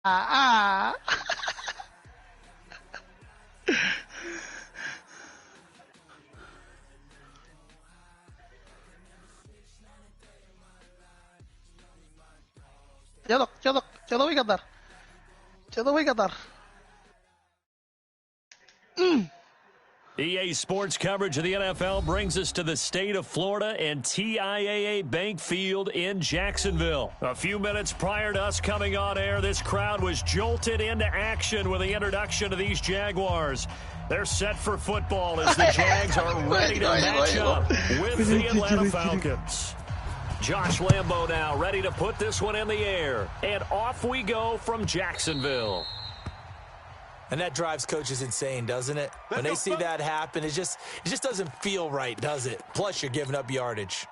Ah, ah. चलो भाई Qatar चलो भाई Qatar EA Sports coverage of the NFL brings us to the state of Florida and TIAA Bank Field in Jacksonville. A few minutes prior to us coming on air, this crowd was jolted into action with the introduction of these Jaguars. They're set for football as the Jags are ready to match up with the Atlanta Falcons. Josh Lambo now ready to put this one in the air. And off we go from Jacksonville. And that drives coaches insane, doesn't it? When they see that happen, it just doesn't feel right, does it? Plus, you're giving up yardage.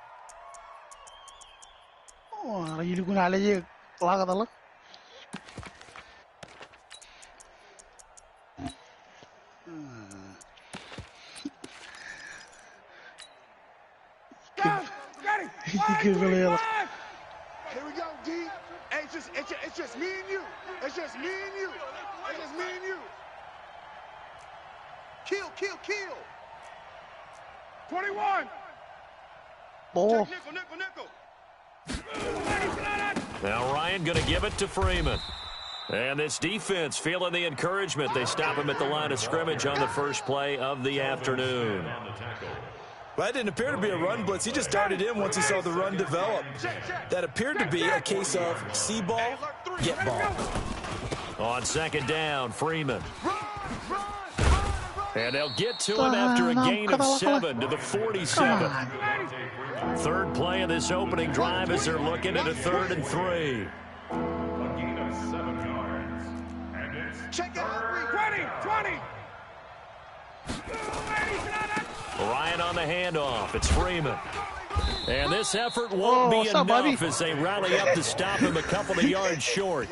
Oh, you look at it. Look at it. Here we go, D. Hey, it's just me and you. It's just me and you. It's just me and you. Kill. 21. Oh. Nickel. Now Ryan going to give it to Freeman. And this defense feeling the encouragement. They stop him at the line of scrimmage on the first play of the afternoon. Well, that didn't appear to be a run blitz. He just darted in once he saw the run develop. That appeared to be a case of see ball, get ball. On second down, Freeman. And they'll get to him after a gain of 7 to the 47. Third play of this opening drive as they're looking at a 3rd and 3. A gain of 7 yards. And it's check out 20. Ryan on the handoff. It's Freeman. And this effort won't be enough as they rally up to stop him a couple of yards short.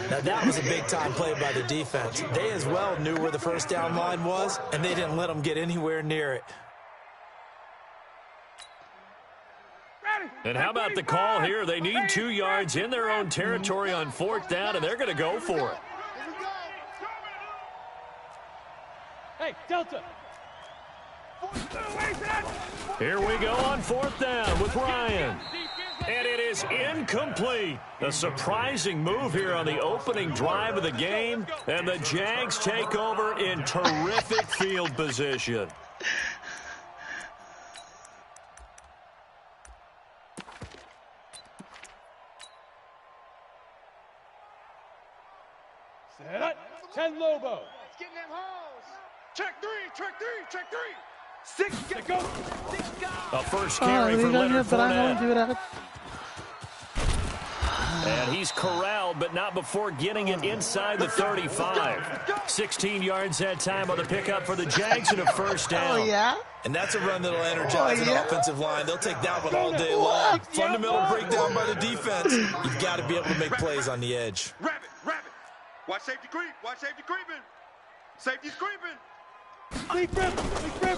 Now, that was a big-time play by the defense. They as well knew where the first down line was, and they didn't let them get anywhere near it. And how about the call here? They need 2 yards in their own territory on 4th down, and they're going to go for it. Hey, Delta. Here we go on 4th down with Ryan. And it is incomplete. A surprising move here on the opening drive of the game. And the Jags take over in terrific field position. Set. 10 Lobo. Getting them hoes. Check three. 6 to go. A first carry for Leonard Fournette. And he's corralled, but not before getting it inside the 35. 16 yards that time on the pickup for the Jags and a first down. Oh, yeah? And that's a run that'll energize an offensive line. They'll take that one all day long. Fundamental breakdown by the defense. You've got to be able to make plays on the edge. Rabbit. Watch safety creeping. Safety's creeping.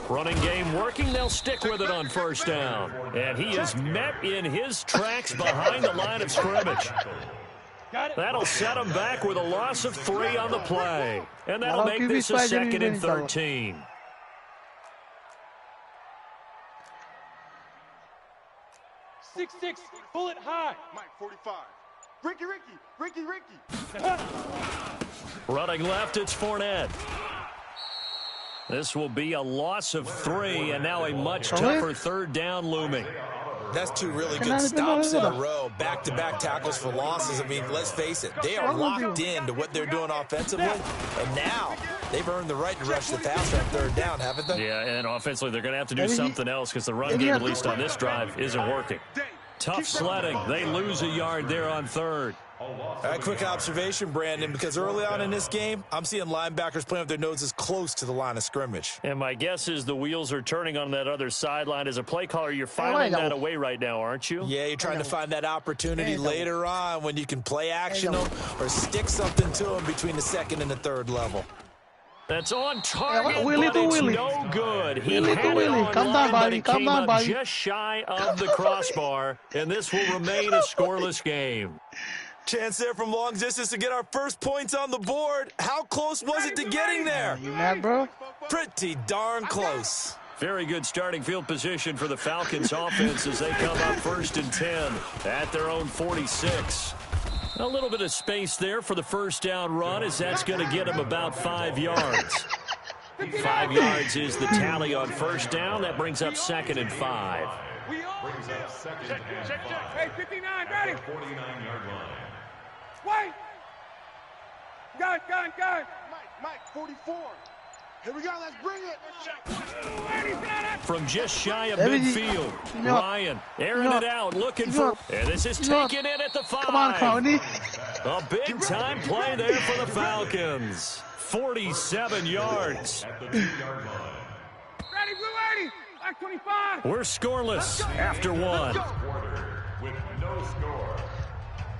Running game working. They'll stick with it on first down. And he is met in his tracks behind the line of scrimmage. That'll set him back with a loss of 3 on the play. And that'll make this a 2nd and 13. Six, bullet high. Mike 45. Ricky. Running left, it's Fournette. This will be a loss of 3, and now a much tougher 3rd down looming. That's 2 really good stops in a row. Back-to-back tackles for losses. I mean, let's face it, they are locked in to what they're doing offensively, and now they've earned the right to rush the passer on 3rd down, haven't they? Yeah, and offensively, they're going to have to do something else because the run game, at least on this drive, isn't working. Tough sledding. They lose a yard there on 3rd. All right, quick observation, Brandon, because early on in this game, I'm seeing linebackers playing with their noses close to the line of scrimmage. And my guess is the wheels are turning on that other sideline. As a play caller, you're filing that away right now, aren't you? Yeah, you're trying to find that opportunity later on when you can play action them or stick something to them between the 2nd and the 3rd level. That's on target, but it's no good. He had it on line, but it came up just shy of the crossbar, and this will remain a scoreless game. Chance there from long distance to get our first points on the board. How close was it to getting there? You mad, bro? Pretty darn close. Very good starting field position for the Falcons offense as they come up 1st and 10 at their own 46. A little bit of space there for the first down run as that's going to get them about 5 yards. 5 yards is the tally on first down. That brings up 2nd and 5. Check. Hey, 59, ready. 49-yard line. Wait. Gun. Mike, 44. Here we go, let's bring it. From just shy of midfield, Ryan airing it out, looking for, and this is taken in at the 5. Come on, Cody. A big-time play there for the Falcons. 47 yards. Ready, blue 80. Back 25. We're scoreless after one. With no score.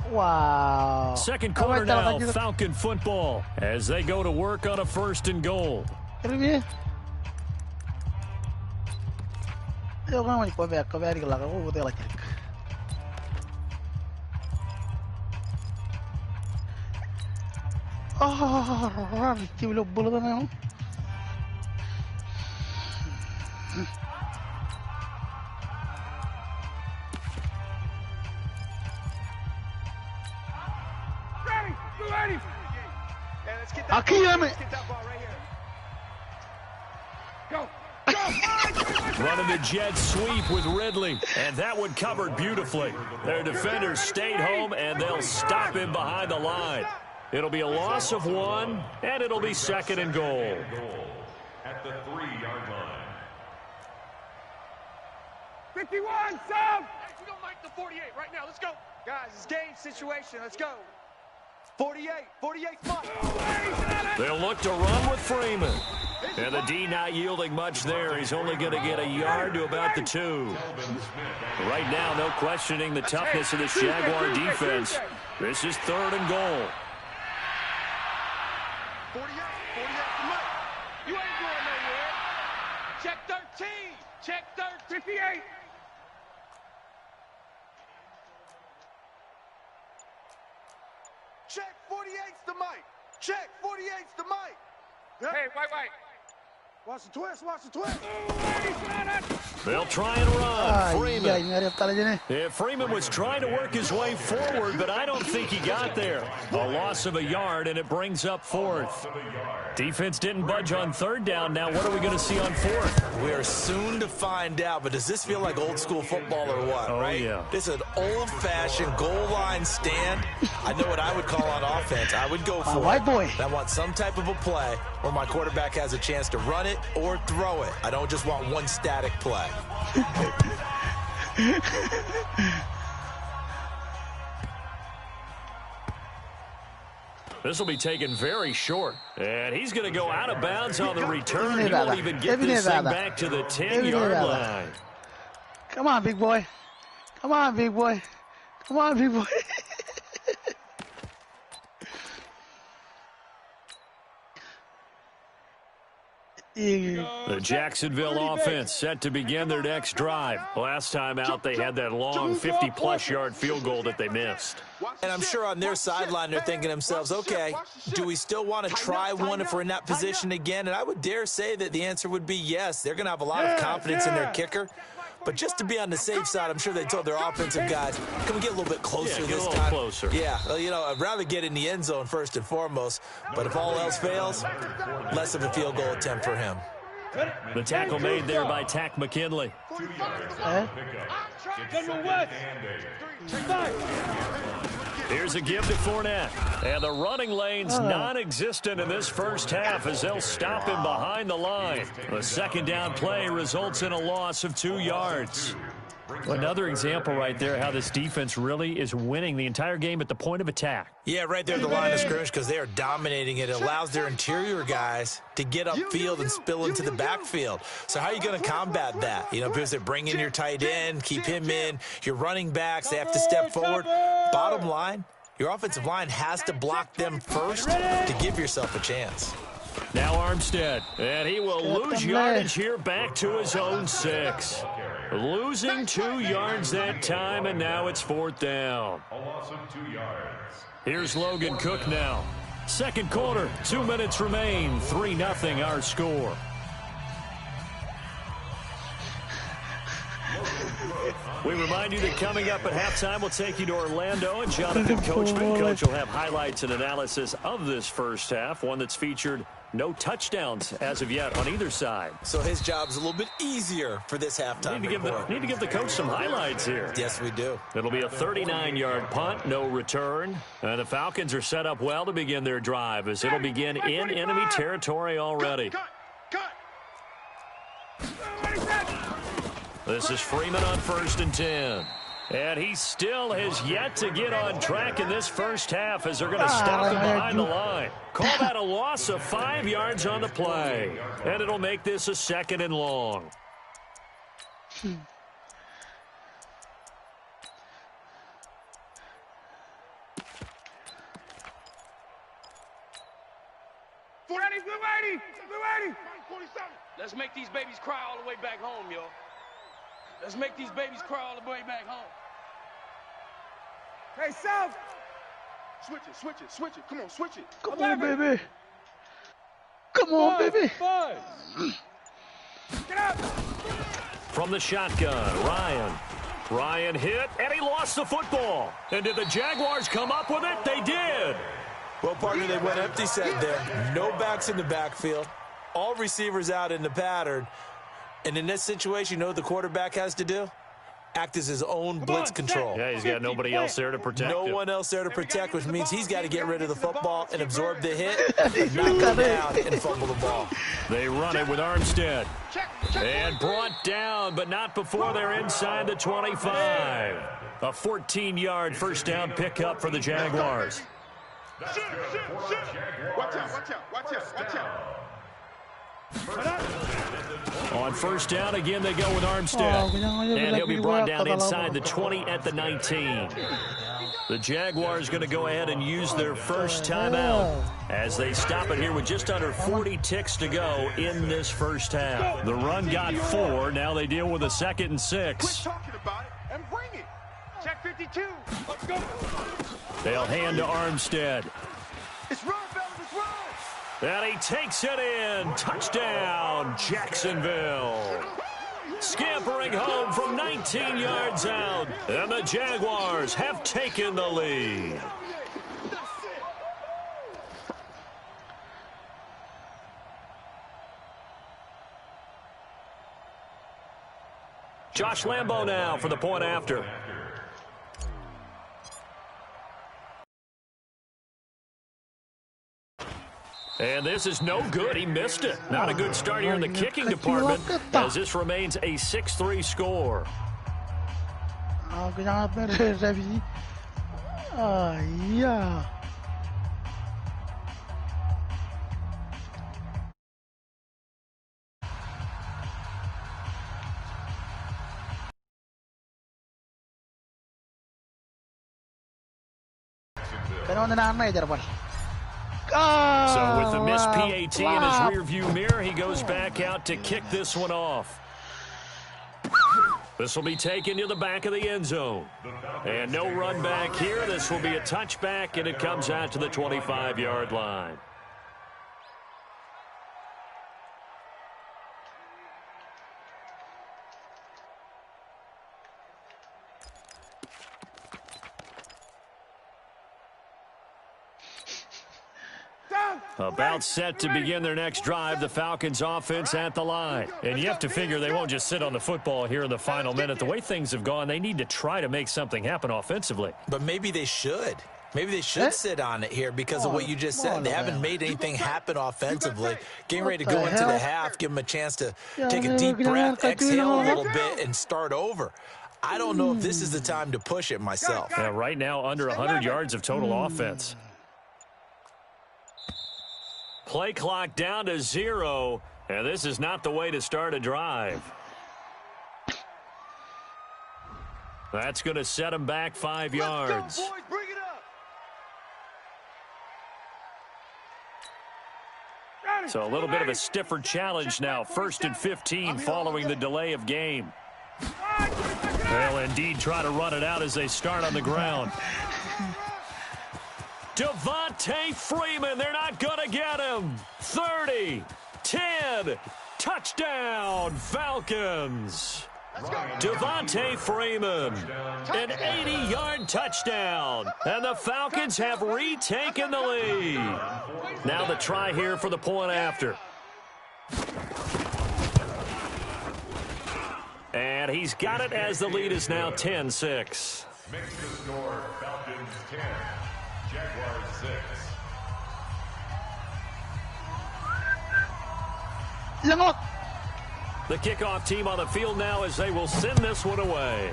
Wow. Second quarter now, Falcon football, as they go to work on a 1st and goal. Quero ver. Eu não vou ver lá, eu vou ter lá. Oh, que olhou bola também, não? Ready, blue 80. Aqui, homem. Go. Running the jet sweep with Ridley, and that one covered beautifully. Their defenders stayed home, and they'll stop him behind the line. It'll be a loss of 1, and it'll be 2nd and goal. At the 3-yard line. 51, sub. Hey, we don't like the 48 right now. Let's go. Guys, it's game situation. Let's go. 48 spot. They'll look to run with Freeman. And the D not yielding much there. He's only going to get a yard to about the 2. Right now, no questioning the toughness of this Jaguar defense. This is 3rd and goal. 48 to Mike. You ain't going nowhere. Check 13. Check 13. 58. Check 48's to Mike. Check 48's to Mike. Hey, wait. Watch the twist. They'll try and run. Freeman. Ay, nyari tala dyan eh. Yeah, Freeman was trying to work his way forward, but I don't think he got there. A loss of a yard, and it brings up 4th. Defense didn't budge on 3rd down. Now what are we going to see on 4th? We are soon to find out, but does this feel like old school football or what, right? Yeah. This is an old-fashioned goal line stand. I know what I would call on offense. I would go for white boy. I want some type of a play where my quarterback has a chance to run it or throw it. I don't just want one static play. This will be taken very short. And he's going to go out of bounds on the return. He won't even get this thing back to the 10-yard line. Come on, big boy. Come on, big boy. Come on, big boy. The Jacksonville offense set to begin their next drive. Last time out, they had that long 50-plus yard field goal that they missed. And I'm sure on their sideline, they're thinking to themselves, okay, do we still want to try one if we're in that position again? And I would dare say that the answer would be yes. They're going to have a lot of confidence in their kicker. But just to be on the safe side, I'm sure they told their offensive guys, can we get a little bit closer this time? Closer. Yeah, well, you know, I'd rather get in the end zone first and foremost. But if all else fails, less of a field goal attempt for him. The tackle made there by Tack McKinley. General West. Here's a give to Fournette. And the running lane's non-existent in this first half as they'll stop him behind the line. A second down play results in a loss of 2 yards. Another example right there how this defense really is winning the entire game at the point of attack. Yeah, right there at the line of scrimmage because they are dominating it. It allows their interior guys to get upfield and spill into the backfield. So how are you going to combat that? You know, because they're bringing your tight end, keep him in. Your running backs, they have to step forward. Bottom line, your offensive line has to block them first to give yourself a chance. Now Armstead, and he will lose yardage here back to his own 6. Losing 2 yards that time, and now it's 4th down. A loss of 2 yards. Here's Logan Cook now. Second quarter, 2 minutes remain. 3-0 our score. We remind you that coming up at halftime, we'll take you to Orlando, and Jonathan Coachman. Coach will have highlights and analysis of this first half, one that's featured no touchdowns as of yet on either side. So his job's a little bit easier for this halftime report. Need to give the coach some highlights here. Yes, we do. It'll be a 39-yard punt, no return. And the Falcons are set up well to begin their drive as it'll begin in enemy territory already. This is Freeman on 1st and 10. And he still has yet to get on track in this first half as they're going to stop him behind the line. Call that a loss of 5 yards on the play. And it'll make this a 2nd and long. Let's make these babies cry all the way back home, yo. Let's make these babies cry all the way back home. Hey, South. Switch it, switch it, switch it. Come on, switch it. Come on, baby. Come on, baby. Get up. From the shotgun, Ryan hit, and he lost the football. And did the Jaguars come up with it? They did. Well, partner, they went empty set there. No backs in the backfield. All receivers out in the pattern. And in this situation, you know what the quarterback has to do? Act as his own blitz control. Yeah, he's got nobody else there to protect him. No one else there to protect, which means he's got to get rid of the football and absorb the hit, knock him down, and fumble the ball. They run it with Armstead. And brought down, but not before they're inside the 25. A 14-yard first down pickup for the Jaguars. Watch out, watch out, watch out, watch out. On first down, again, they go with Armstead. And he'll be brought down inside the 20 at the 19. The Jaguars going to go ahead and use their first timeout as they stop it here with just under 40 ticks to go in this first half. The run got 4. Now they deal with a 2nd and 6. Quit talking about it and bring it. Check 52. Let's go. They'll hand to Armstead. It's run, fellas, it's run. And he takes it in. Touchdown, Jacksonville. Scampering home from 19 yards out. And the Jaguars have taken the lead. Josh Lambo now for the point after. And this is no good. He missed it. Not a good start here in the kicking department as this remains a 6-3 score. Yeah. So with the missed PAT in his rearview mirror, he goes back out to kick this one off. This will be taken to the back of the end zone. And no run back here. This will be a touchback, and it comes out to the 25-yard line. About set to begin their next drive, the Falcons offense at the line. And you have to figure they won't just sit on the football here in the final minute. The way things have gone, they need to try to make something happen offensively. But maybe they should. Maybe they should sit on it here because of what you just said. They haven't made anything happen offensively. Getting ready to go into the half, give them a chance to take a deep breath, exhale a little bit, and start over. I don't know if this is the time to push it myself. Yeah, right now, under 100 yards of total offense. Play clock down to 0, and this is not the way to start a drive. That's going to set him back 5 yards. Go, boys, bring it up. So a little bit of a stiffer challenge now. 1st and 15 following the delay of game. They'll indeed try to run it out as they start on the ground. Devontae Freeman, they're not going to get him. 30, 10, touchdown, Falcons. Devontae Freeman, an 80-yard touchdown, and the Falcons have retaken the lead. Now the try here for the point after. And he's got it as the lead is now 10-6. Makes the score Falcons 10, Jaguars 6. Langot. The kickoff team on the field now as they will send this one away.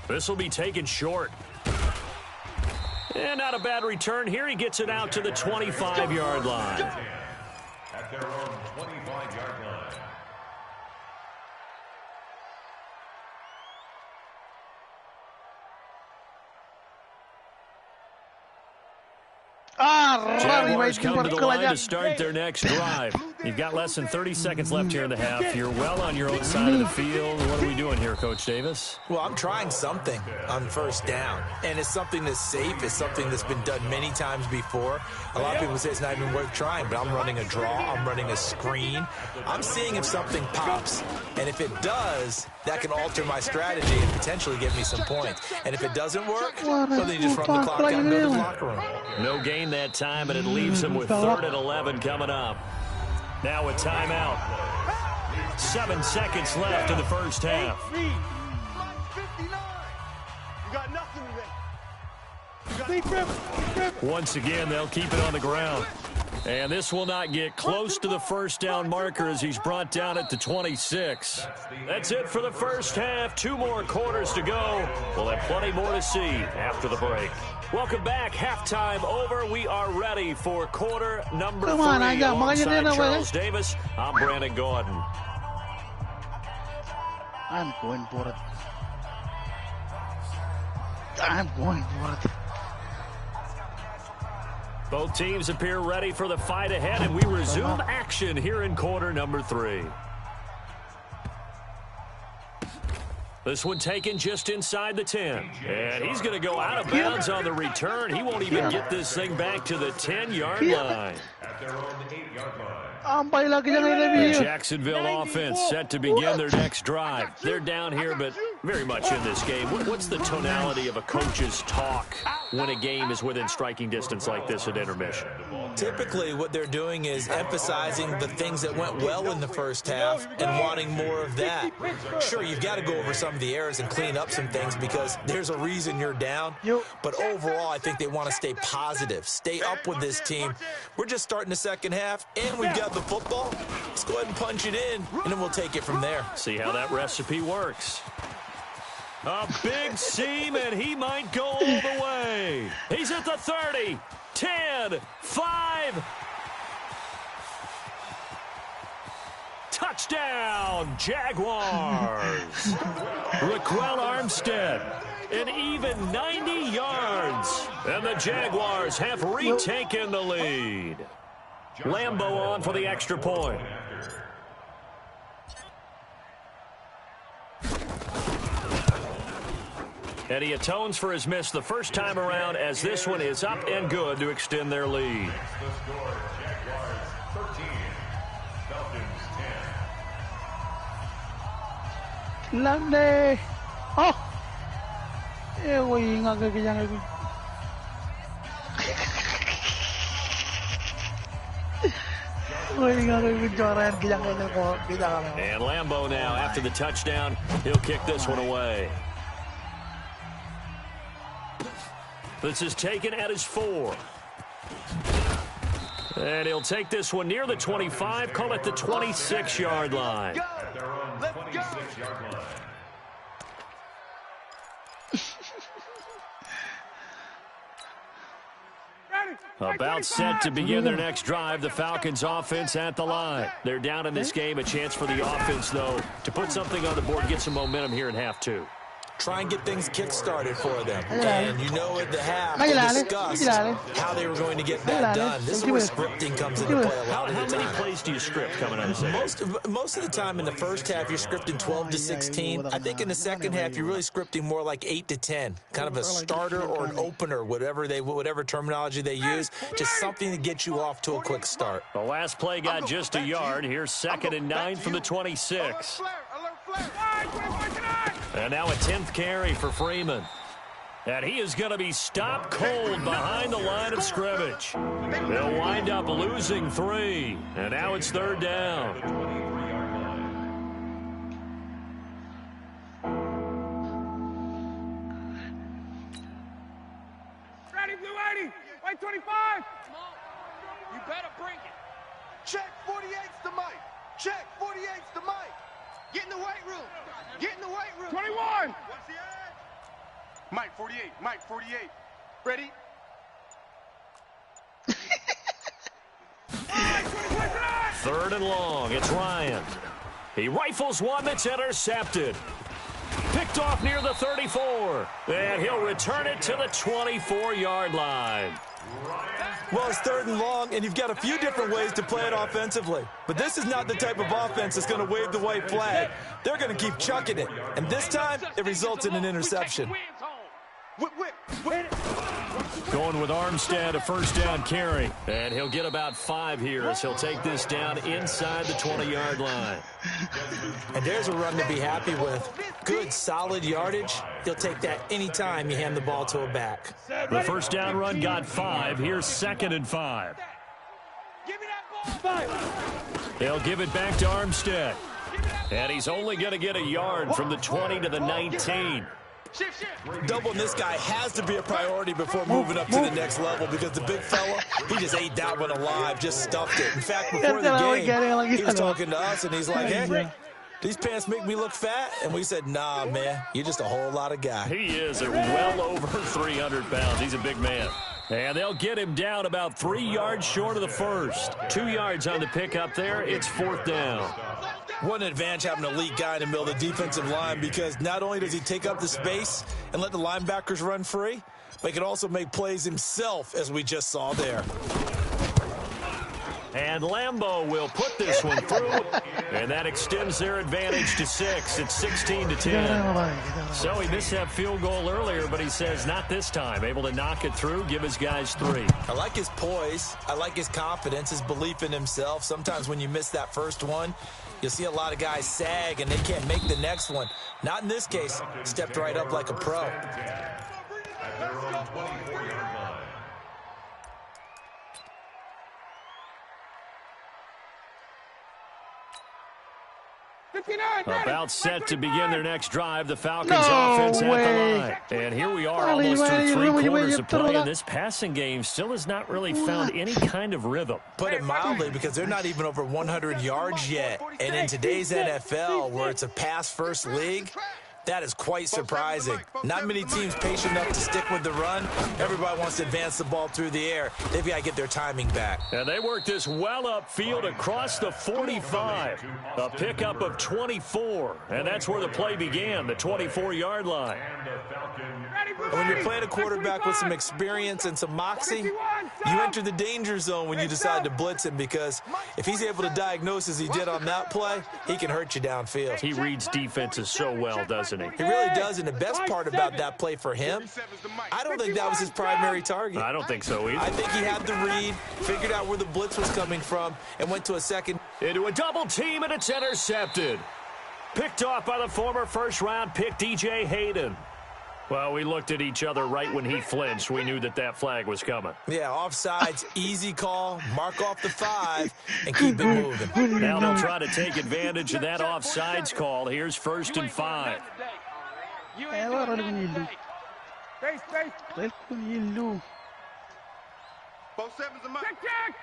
This will be taken short. And not a bad return here. He gets it out to the 25-yard line. At their own 25-yard line. Jaguars come to the line to start their next drive. You've got less than 30 seconds left here in the half. You're well on your own side of the field. What are we doing here, Coach Davis? Well, I'm trying something on first down, and it's something that's safe. It's something that's been done many times before. A lot of people say it's not even worth trying, but I'm running a draw. I'm running a screen. I'm seeing if something pops, and if it does, that can alter my strategy and potentially give me some points. And if it doesn't work, well, then you just run the clock out and go to the locker room. No gain that time, and it leaves him with 3rd and 11 coming up. Now a timeout. 7 seconds left in the first half. You got nothing today. Once again, they'll keep it on the ground. And this will not get close to the first down marker as he's brought down at the 26. That's it for the first half. 2 more quarters to go. We'll have plenty more to see after the break. Welcome back. Halftime over. We are ready for quarter number 3. Alongside Charles Davis, I'm Brandon Gordon. I'm going for it. I'm going for it. Both teams appear ready for the fight ahead, and we resume action here in quarter number 3. This one taken just inside the 10. And he's going to go out of bounds on the return. He won't even get this thing back to the 10-yard line. At their own 8-yard line. The Jacksonville offense set to begin their next drive. They're down here, but very much in this game. What's the tonality of a coach's talk when a game is within striking distance like this at intermission? Typically, what they're doing is emphasizing the things that went well in the first half and wanting more of that. Sure, you've got to go over some of the errors and clean up some things because there's a reason you're down. But overall, I think they want to stay positive, stay up with this team. We're just starting the second half, and we've got the football. Let's go ahead and punch it in, and then we'll take it from there. See how that recipe works. A big seam, and he might go all the way. He's at the 30, 10, 5. Touchdown, Jaguars. Raquel Armstead, an even 90 yards. And the Jaguars have retaken the lead. Lambo on for the extra point. And he atones for his miss the first time around as this one is up and good to extend their lead. The score, Jaguars 13, Falcons 10. Lande. Oh. Nga kaya And Lambo now, after the touchdown, he'll kick this one away. This is taken at his 4. And he'll take this one near the 25, call it the 26-yard line. At their own 26-yard line. About set to begin their next drive, the Falcons offense at the line. They're down in this game. A chance for the offense, though, to put something on the board, get some momentum here in half 2. try and get things kick-started for them. And you know at the half, they discussed how they were going to get that done. This is where scripting comes into play a lot of the time. How many plays do you script coming out of second? Most of the time in the first half, you're scripting 12 to 16. I think in the second half, you're really scripting more like 8 to 10. Kind of a starter or an opener, whatever terminology they use. Just something to get you off to a quick start. The last play got just a yard. Here's 2nd and 9 from the 26. And now a 10th carry for Freeman. And he is going to be stopped cold behind the line of scrimmage. They'll wind up losing 3. And now it's 3rd down. Ready, Blue 80. White 25. You better bring it. Check 48's the mic. Check 48's the mic. Get in the weight room. Get in the weight room. 21. What's the edge? Mike 48. Mike 48. Ready? Third and long. It's Ryan. He rifles one that's intercepted. Picked off near the 34. And he'll return it to the 24-yard line. Well, it's 3rd and long, and you've got a few different ways to play it offensively. But this is not the type of offense that's going to wave the white flag. They're going to keep chucking it. And this time, it results in an interception. Going with Armstead, a 1st down carry. And he'll get about 5 here as he'll take this down inside the 20-yard line. And there's a run to be happy with. Good, solid yardage. He'll take that anytime you hand the ball to a back. The 1st down run got 5. Here's 2nd and 5. Give me that ball. They'll give it back to Armstead. And he's only going to get a yard from the 20 to the 19. Doubling this guy has to be a priority before moving up to the next level because the big fella, he just ate that one alive, just stuffed it. In fact, before the game, he was talking to us, and he's like, hey, these pants make me look fat? And we said, nah, man, you're just a whole lot of guy. He is well over 300 pounds. He's a big man. And they'll get him down about 3 yards short of the first. 2 yards on the pickup there. It's 4th down. What an advantage having an elite guy in the middle of the defensive line because not only does he take up the space and let the linebackers run free, but he can also make plays himself, as we just saw there. And Lambeau will put this one through, and that extends their advantage to 6. It's 16-10. So he missed that field goal earlier, but he says not this time. Able to knock it through, give his guys 3. I like his poise. I like his confidence, his belief in himself. Sometimes when you miss that first one, you'll see a lot of guys sag, and they can't make the next one. Not in this case. Stepped right up like a pro. At their own 24-yard line. About set to begin their next drive. The Falcons offense at the line. And here we are almost through 3 quarters of play, and this passing game still has not really found any kind of rhythm. Put it mildly, because they're not even over 100 yards yet. And in today's NFL, where it's a pass-first league, that is quite surprising. Not many teams patient enough to stick with the run. Everybody wants to advance the ball through the air. They've got to get their timing back. And they work this well upfield across the 45. A pickup of 24. And that's where the play began, the 24-yard line. And when you're playing a quarterback with some experience and some moxie, you enter the danger zone when you decide to blitz him, because if he's able to diagnose as he did on that play, he can hurt you downfield. He reads defenses so well, doesn't he? He really does, and the best part about that play for him, I don't think that was his primary target. I don't think so either. I think he had the read, figured out where the blitz was coming from, and went to a second. Into a double team, and it's intercepted. Picked off by the former first-round pick, DJ Hayden. Well, we looked at each other right when he flinched. We knew that that flag was coming. Yeah, offsides, easy call, mark off the 5, and keep it moving. Now they'll try to take advantage of that offsides call. Here's 1st and 5. You ain't doing nothing today. Face. Both sevens are Mike. Check.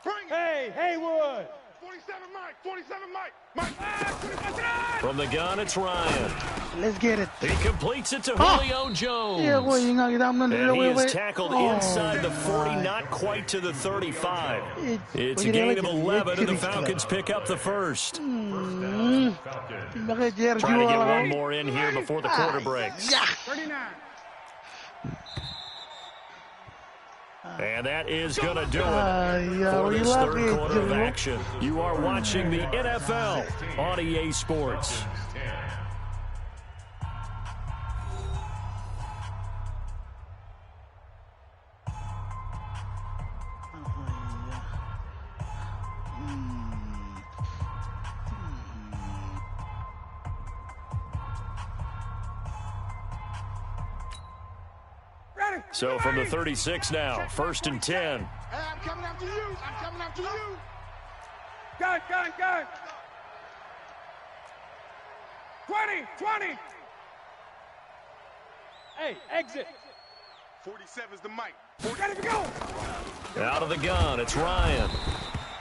Bring it. Hey, Haywood. 47 Mike. 47 Mike. Mike. From the gun, it's Ryan. Let's get it. He completes it to Julio Jones. Yeah, boy, and he is tackled inside the 40, not quite to the 35. It's a gain of 11, and the Falcons pick up the first. Trying to get one more in here before the quarter breaks. 39. And that is going to do it for this third quarter of action. You are watching the NFL on EA Sports. So from the 36 now, 1st and 10. Hey, I'm coming after you. I'm coming after you. Gun. 20. Hey, exit. 47's the mic. Ready to go. Out of the gun, it's Ryan.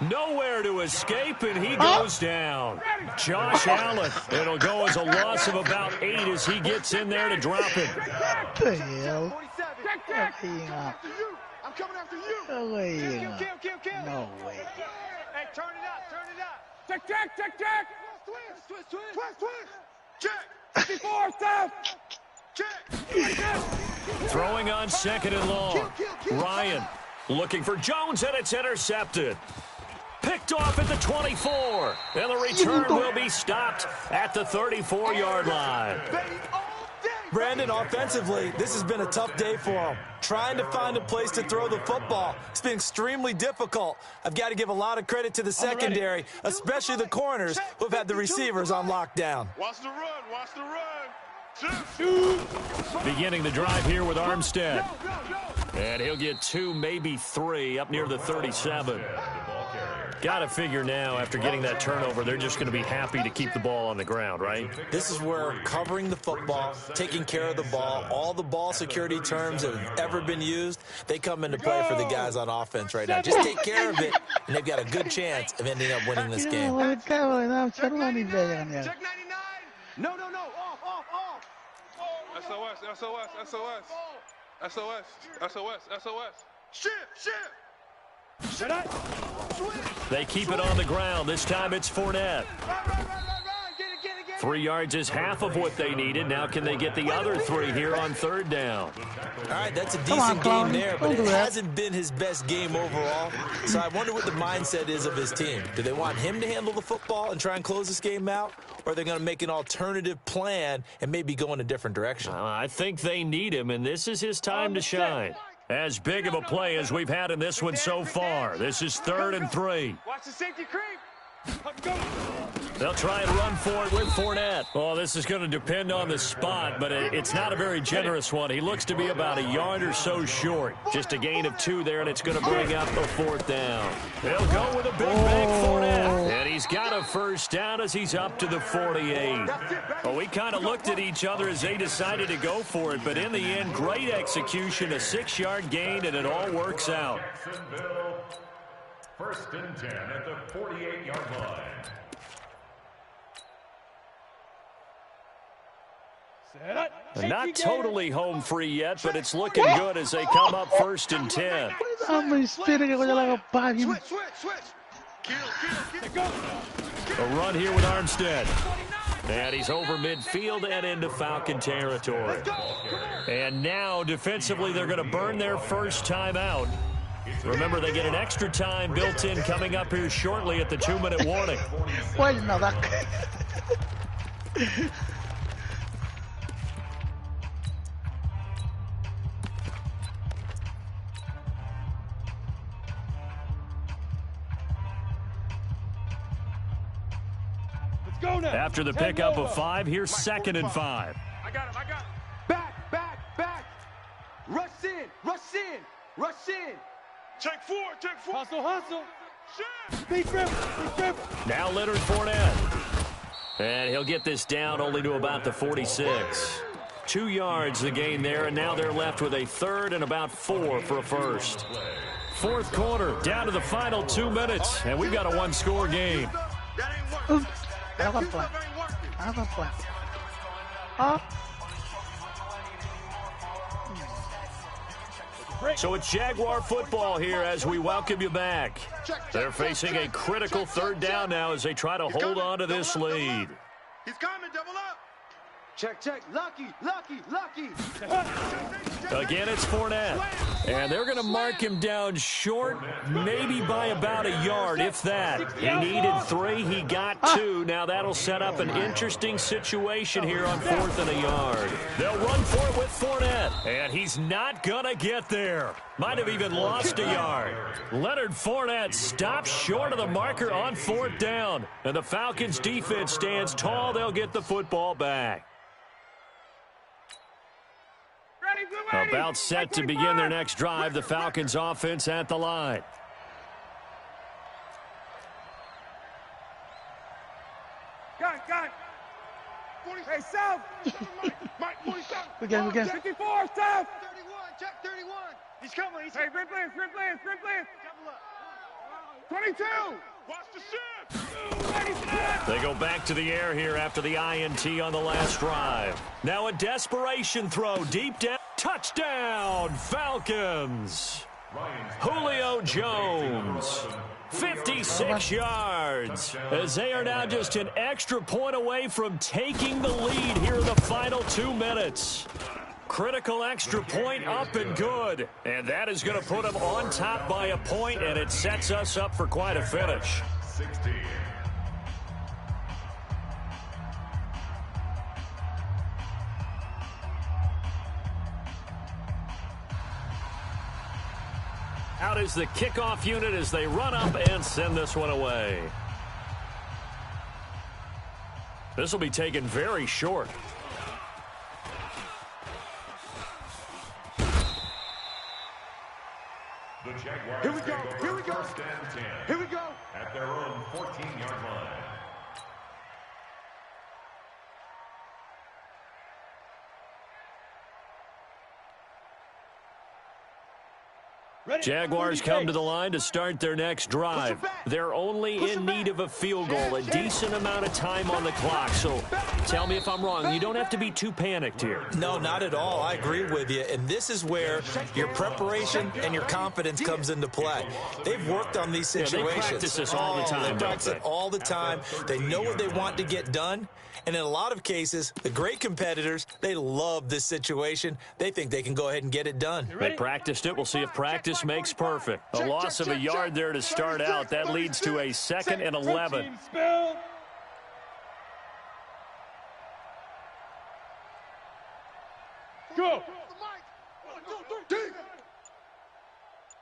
Nowhere to escape, and he goes down. Josh Allen. It'll go as a loss of about 8 as he gets in there to drop it. What the hell? Check. I'm coming after you. No way. Kill. No way. Hey, turn it up. Check. Twist. Check. 54, South. Check. Throwing on 2nd and long. Ryan looking for Jones, and it's intercepted. Picked off at the 24. And the return will be stopped at the 34-yard line. Brandon, offensively, this has been a tough day for him. Trying to find a place to throw the football. It's been extremely difficult. I've got to give a lot of credit to the secondary, especially the corners who have had the receivers on lockdown. Watch the run. Beginning the drive here with Armstead. And he'll get 2, maybe 3 up near the 37. Got to figure now, after getting that turnover, they're just going to be happy to keep the ball on the ground, right? This is where covering the football, taking care of the ball, all the ball security terms that have ever been used, they come into play for the guys on offense right now. Just take care of it, and they've got a good chance of ending up winning this game. Check 99. No. Off. SOS. Shit. They keep it on the ground. This time it's Fournette. Right. Get it. 3 yards is half of what they needed. Now can they get the other 3 here on 3rd down? All right, that's a decent game there, but it hasn't been his best game overall. So I wonder what the mindset is of his team. Do they want him to handle the football and try and close this game out? Or are they going to make an alternative plan and maybe go in a different direction? I think they need him, and this is his time to shine. As big of a play as we've had in this one so far. This is 3rd and 3. Watch the safety creep. They'll try and run for it with Fournette. Oh, this is going to depend on the spot, but it's not a very generous one. He looks to be about a yard or so short. Just a gain of 2 there, and it's going to bring up a 4th down. They'll go with a big bank Fournette. And he's got a 1st down as he's up to the 48. Well, we kind of looked at each other as they decided to go for it, but in the end, great execution, a 6-yard gain, and it all works out. 1st and 10 at the 48-yard line. Not totally home free yet, but it's looking good as they come up 1st and 10. A run here with Armstead. And he's over midfield and into Falcon territory. And now, defensively, they're going to burn their first timeout. Remember, they get an extra time built in coming up here shortly at the 2-minute warning. After the pickup of 5, here's 2nd and 5. I got him. Back. Rush in. Check 4. Hustle. Speed trip. Now Leonard Fournette. And he'll get this down only to about the 46. 2 yards the gain there, and now they're left with a 3rd and about 4 for a 1st. 4th quarter, down to the final 2 minutes, and we've got a 1-score game. Huh? So it's Jaguar football here as we welcome you back. They're facing a critical third down now as they try to hold on to this lead. He's coming, double up. Check, check. Lucky, lucky, lucky. Again, it's Fournette. And they're going to mark him down short, maybe by about a yard, if that. He needed 3. He got 2. Now that'll set up an interesting situation here on 4th and a yard. They'll run for it with Fournette. And he's not going to get there. Might have even lost a yard. Leonard Fournette stops short of the marker on 4th down. And the Falcons defense stands tall. They'll get the football back. About set to begin their next drive, the Falcons offense at the line. Got it. Hey, South. Mike, Again. 54, South. 31, check 31. He's coming. Hey, sprint plans. 22. watch the shift. They go back to the air here after the INT on the last drive. Now a desperation throw deep down. Touchdown, Falcons. Julio Jones, 56 yards, as they are now just an extra point away from taking the lead here in the final 2 minutes. Critical extra point up and good, and that is going to put them on top by a point, and it sets us up for quite a finish. 16. Out is the kickoff unit as they run up and send this one away. This will be taken very short. The Jaguars Here we go. Here we go. First and 10 Here we go. at their own 14-yard line. Jaguars come to the line to start their next drive. They're only in need of a field goal, a decent amount of time on the clock. So tell me if I'm wrong. You don't have to be too panicked here. No, not at all. I agree with you. And this is where your preparation and your confidence comes into play. They've worked on these situations. They practice this all the time, They practice it all the time. They know what they want to get done. And in a lot of cases, the great competitors, they love this situation. They think they can go ahead and get it done. They practiced it. We'll see if practice makes perfect. A loss of a yard there to start out. That leads to a 2nd and 11. Spill. Go.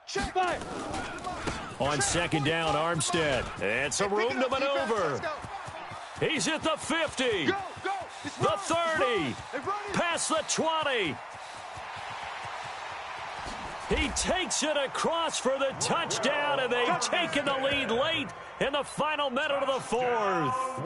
Check. On 2nd down, Armstead. And some room to maneuver. He's at the 50. Go. The 30. Past the 20. He takes it across for the touchdown, and they've taken the lead late in the final minute of the 4th.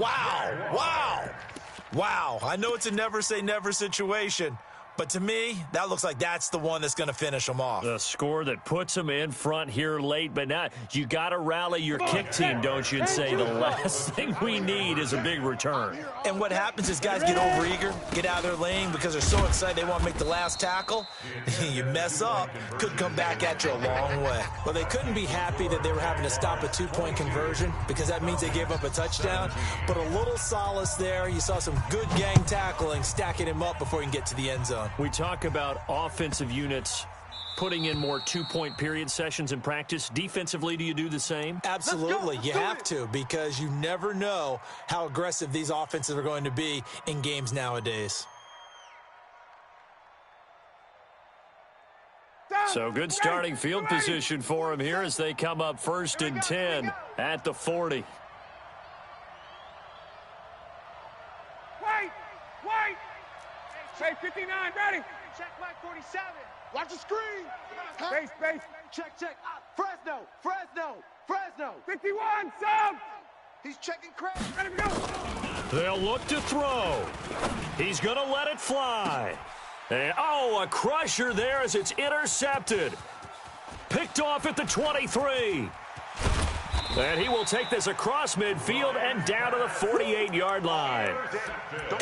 Wow. I know it's a never say never situation, but to me, that looks like that's the one that's going to finish them off. The score that puts them in front here late, but now you got to rally your kick team, don't you, and say the last thing we need is a big return. And what happens is guys get overeager, get out of their lane because they're so excited they want to make the last tackle. You mess up, could come back at you a long way. Well, they couldn't be happy that they were having to stop a 2-point conversion because that means they gave up a touchdown. But a little solace there. You saw some good gang tackling, stacking him up before you can get to the end zone. We talk about offensive units putting in more 2-point period sessions in practice. Defensively, do you do the same? Absolutely. You have to, because you never know how aggressive these offenses are going to be in games nowadays. So good starting field position for them here as they come up 1st and 10 at the 40. Wait. Say 59, ready. Check Mike 47. Watch the screen. Space. Check. Fresno. 51, South. He's checking Craig. Ready to go. They'll look to throw. He's going to let it fly. And, a crusher there as it's intercepted. Picked off at the 23. And he will take this across midfield and down to the 48-yard line.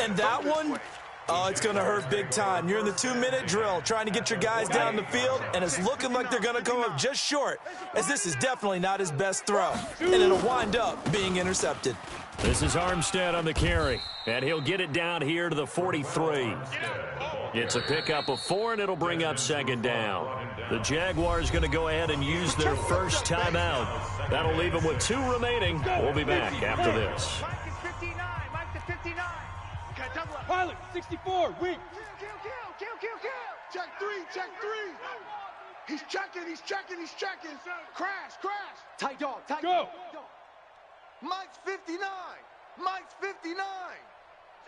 And that one Oh, it's going to hurt big time. You're in the 2-minute drill trying to get your guys down the field, and it's looking like they're going to come up just short, as this is definitely not his best throw, and it'll wind up being intercepted. This is Armstead on the carry, and he'll get it down here to the 43. It's a pickup of 4, and it'll bring up second down. The Jaguars going to go ahead and use their first timeout. That'll leave them with 2 remaining. We'll be back after this. Mike is 59. Mike to 59. Pilot, 64. Weak. Kill. Check 3, check 3. He's checking. Crash. Tight dog. Go. Mike's 59.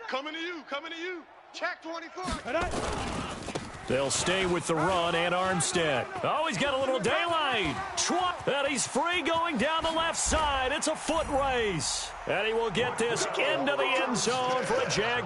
Coming to you. Check 24. They'll stay with the run and Armstead. Oh, he's got a little daylight. And he's free going down the left side. It's a foot race. And he will get this into the end zone for a Jag.